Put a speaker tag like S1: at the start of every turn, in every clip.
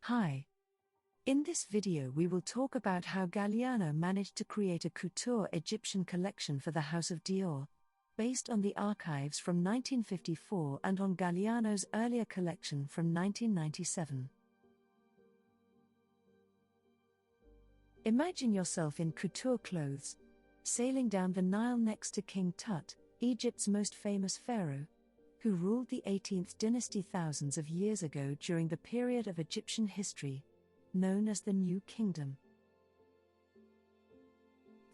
S1: Hi. In this video we will talk about how Galliano managed to create a couture Egyptian collection for the House of Dior, based on the archives from 1954 and on Galliano's earlier collection from 1997. Imagine yourself in couture clothes, sailing down the Nile next to King Tut, Egypt's most famous pharaoh, who ruled the 18th dynasty thousands of years ago during the period of Egyptian history, known as the New Kingdom.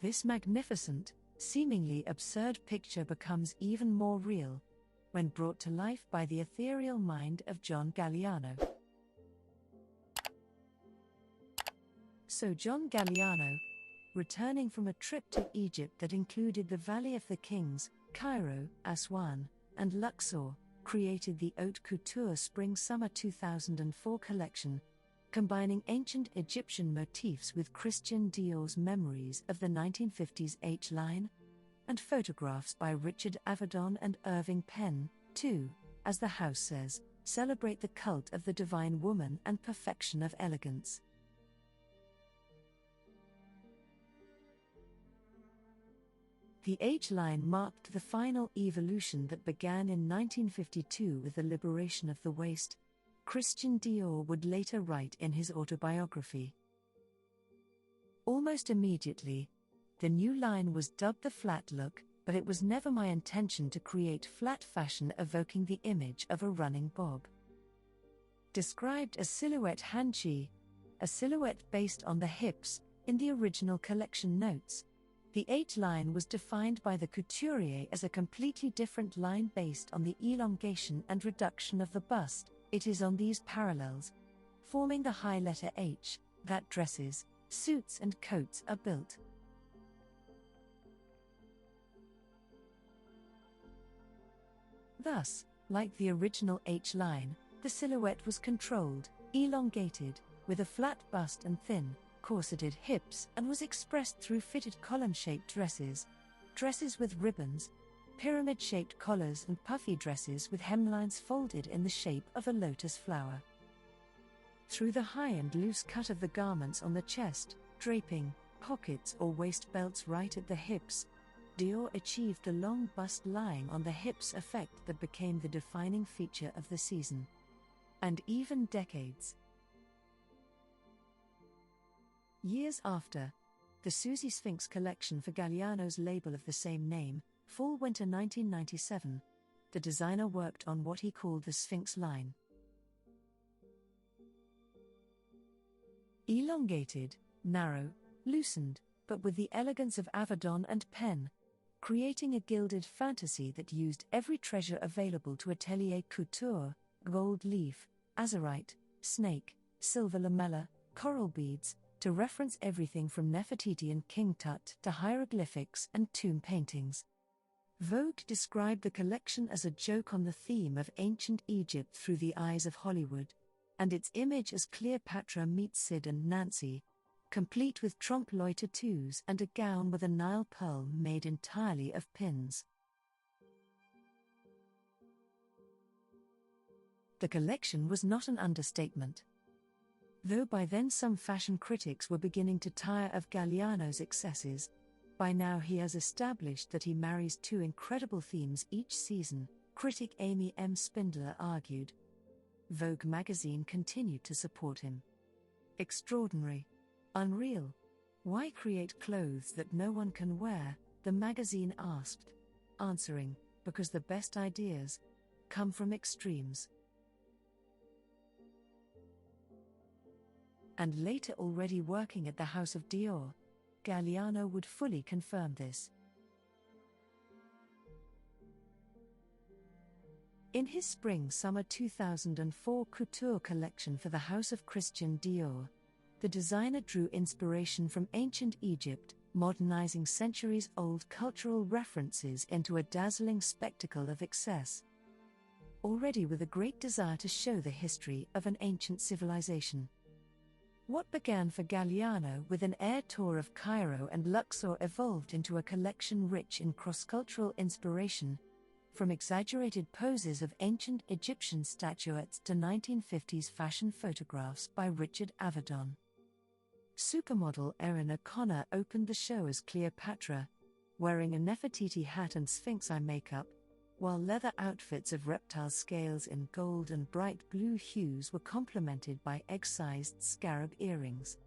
S1: This magnificent, seemingly absurd picture becomes even more real when brought to life by the ethereal mind of John Galliano. So John Galliano, returning from a trip to Egypt that included the Valley of the Kings, Cairo, Aswan, and Luxor, created the Haute Couture Spring-Summer 2004 collection, combining ancient Egyptian motifs with Christian Dior's memories of the 1950s H line, and photographs by Richard Avedon and Irving Penn, to, as the house says, celebrate the cult of the divine woman and perfection of elegance. The H line marked the final evolution that began in 1952 with the liberation of the waist, Christian Dior would later write in his autobiography. Almost immediately, the new line was dubbed the flat look, but it was never my intention to create flat fashion evoking the image of a running bob. Described as silhouette hanchi, a silhouette based on the hips, in the original collection notes, the H line was defined by the couturier as a completely different line based on the elongation and reduction of the bust. It is on these parallels, forming the high letter H, that dresses, suits and coats are built. Thus, like the original H line, the silhouette was controlled, elongated, with a flat bust and thin, corseted hips, and was expressed through fitted column-shaped dresses, dresses with ribbons, pyramid-shaped collars and puffy dresses with hemlines folded in the shape of a lotus flower. Through the high and loose cut of the garments on the chest, draping, pockets or waist belts right at the hips, Dior achieved the long bust lying on the hips effect that became the defining feature of the season. And even decades. Years after, the Suzy Sphinx collection for Galliano's label of the same name, Fall-Winter 1997, the designer worked on what he called the Sphinx line. Elongated, narrow, loosened, but with the elegance of Avedon and Penn, creating a gilded fantasy that used every treasure available to atelier couture, gold leaf, azurite, snake, silver lamella, coral beads, to reference everything from Nefertiti and King Tut to hieroglyphics and tomb paintings. Vogue described the collection as a joke on the theme of ancient Egypt through the eyes of Hollywood, and its image as Cleopatra meets Sid and Nancy, complete with trompe-l'oeil tattoos and a gown with a Nile pearl made entirely of pins. The collection was not an understatement. Though by then some fashion critics were beginning to tire of Galliano's excesses, by now he has established that he marries two incredible themes each season, critic Amy M. Spindler argued. Vogue magazine continued to support him. Extraordinary. Unreal. Why create clothes that no one can wear, the magazine asked. Answering, because the best ideas come from extremes. And later, already working at the House of Dior, Galliano would fully confirm this. In his Spring-Summer 2004 couture collection for the House of Christian Dior, the designer drew inspiration from ancient Egypt, modernizing centuries-old cultural references into a dazzling spectacle of excess. Already with a great desire to show the history of an ancient civilization. What began for Galliano with an air tour of Cairo and Luxor evolved into a collection rich in cross-cultural inspiration, from exaggerated poses of ancient Egyptian statuettes to 1950s fashion photographs by Richard Avedon. Supermodel Erin O'Connor opened the show as Cleopatra, wearing a Nefertiti hat and Sphinx eye makeup, while leather outfits of reptile scales in gold and bright blue hues were complemented by egg-sized scarab earrings.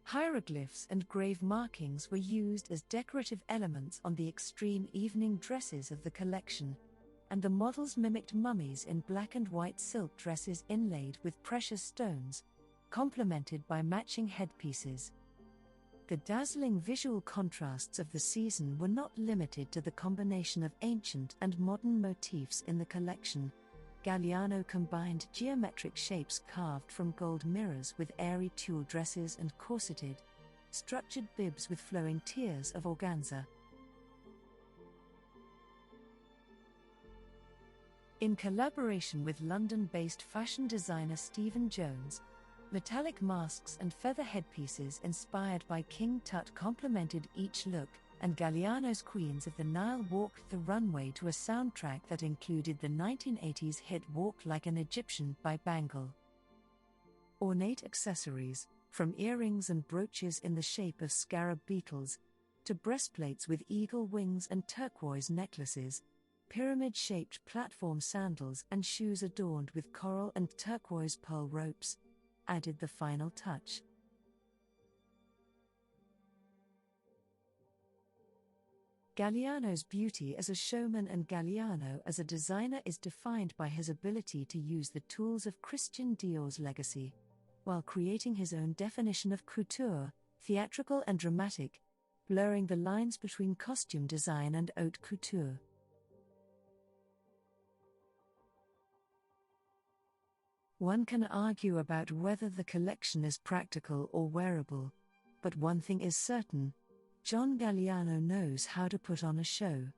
S1: Hieroglyphs and grave markings were used as decorative elements on the extreme evening dresses of the collection, and the models mimicked mummies in black and white silk dresses inlaid with precious stones, complemented by matching headpieces. The dazzling visual contrasts of the season were not limited to the combination of ancient and modern motifs in the collection. Galliano combined geometric shapes carved from gold mirrors with airy tulle dresses and corseted, structured bibs with flowing tiers of organza. In collaboration with London-based fashion designer Stephen Jones, metallic masks and feather headpieces inspired by King Tut complemented each look, and Galliano's Queens of the Nile walked the runway to a soundtrack that included the 1980s hit Walk Like an Egyptian by Bangle. Ornate accessories, from earrings and brooches in the shape of scarab beetles, to breastplates with eagle wings and turquoise necklaces, pyramid-shaped platform sandals and shoes adorned with coral and turquoise pearl ropes, added the final touch. Galliano's beauty as a showman and Galliano as a designer is defined by his ability to use the tools of Christian Dior's legacy, while creating his own definition of couture, theatrical and dramatic, blurring the lines between costume design and haute couture. One can argue about whether the collection is practical or wearable, but one thing is certain: John Galliano knows how to put on a show.